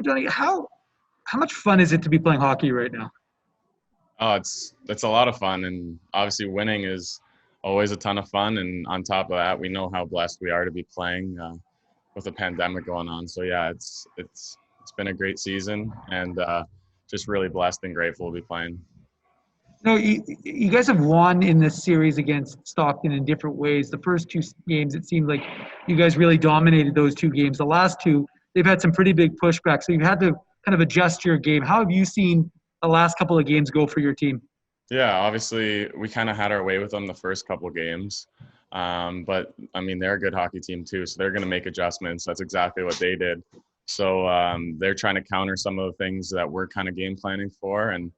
Johnny, how much fun is it to be playing hockey right now? Oh, it's a lot of fun, and obviously winning is always a ton of fun. And on top of that, we know how blessed we are to be playing with a pandemic going on. So yeah, it's been a great season, and just really blessed and grateful to be playing. You guys have won in this series against Stockton in different ways. The first two games, it seemed like you guys really dominated those two games. The last two, they've had some pretty big pushbacks. So you've had to kind of adjust your game. How have you seen the last couple of games go for your team? Yeah, obviously we kind of had our way with them the first couple games, but I mean they're a good hockey team too, so they're going to make adjustments. That's exactly what they did. So they're trying to counter some of the things that we're kind of game planning for, and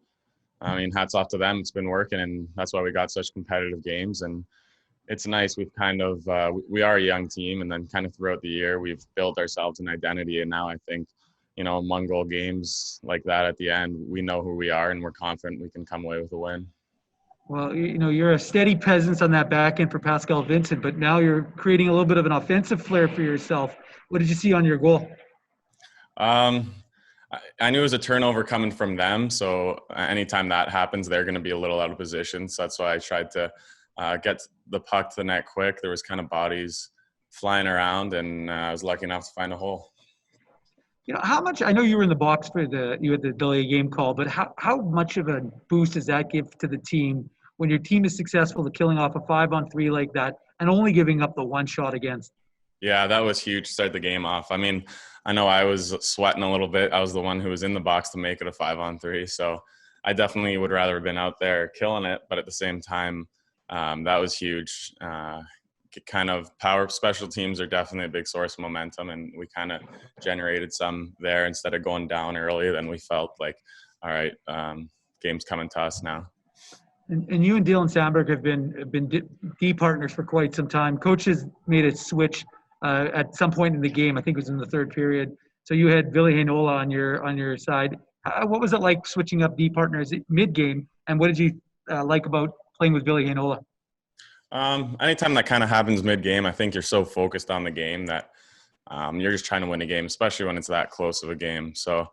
I mean, hats off to them. It's been working, and that's why we got such competitive games. And it's nice. We've kind of we are a young team, and then kind of throughout the year, we've built ourselves an identity. And now I think, among goal games like that at the end, we know who we are, and we're confident we can come away with a win. Well, you're a steady presence on that back end for Pascal Vincent, but now you're creating a little bit of an offensive flair for yourself. What did you see on your goal? Um, I knew it was a turnover coming from them, so anytime that happens, they're going to be a little out of position. So that's why I tried to get the puck to the net quick. There was kind of bodies flying around, and I was lucky enough to find a hole. How much, I know you were in the box for you had the delay game call, but how much of a boost does that give to the team when your team is successful to killing off a 5-on-3 like that and only giving up the one shot against? Yeah, that was huge to start the game off. I mean, I know I was sweating a little bit. I was the one who was in the box to make it a 5-on-3. So I definitely would rather have been out there killing it. But at the same time, that was huge. Kind of power special teams are definitely a big source of momentum. And we kind of generated some there instead of going down early. Then we felt like, all right, game's coming to us now. And you and Dylan Sandberg have been D partners for quite some time. Coaches made a switch at some point in the game. I think it was in the third period. So you had Ville Heinola on your side. What was it like switching up D partners mid game? And what did you like about playing with Ville Heinola? Anytime that kind of happens mid game, I think you're so focused on the game that you're just trying to win a game, especially when it's that close of a game. So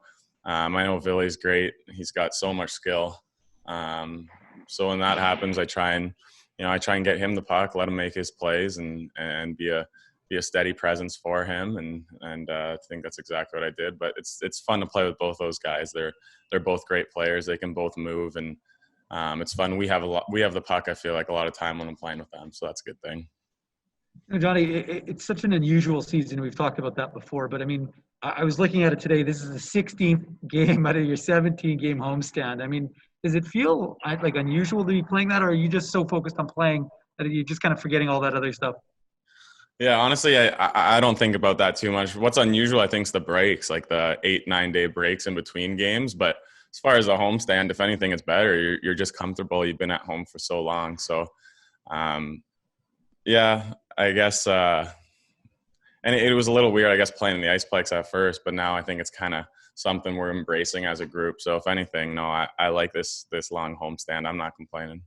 I know Ville's great. He's got so much skill. So when that happens, I try and get him the puck, let him make his plays, and be a steady presence for him. And I think that's exactly what I did. But it's fun to play with both those guys. They're both great players. They can both move, and it's fun. We have the puck. I feel like a lot of time when I'm playing with them, so that's a good thing. Johnny, it's such an unusual season. We've talked about that before, but I mean, I was looking at it today. This is the 16th game out of your 17-game homestand. I mean, does it feel like unusual to be playing that, or are you just so focused on playing that you're just kind of forgetting all that other stuff? Yeah, honestly, I don't think about that too much. What's unusual, I think, is the breaks, like the 8-9 day breaks in between games. But as far as a homestand, if anything, it's better. You're just comfortable. You've been at home for so long. So, yeah, I guess. And it was a little weird, I guess, playing in the Iceplex at first. But now I think it's kind of something we're embracing as a group. So if anything, no, I like this long homestand. I'm not complaining.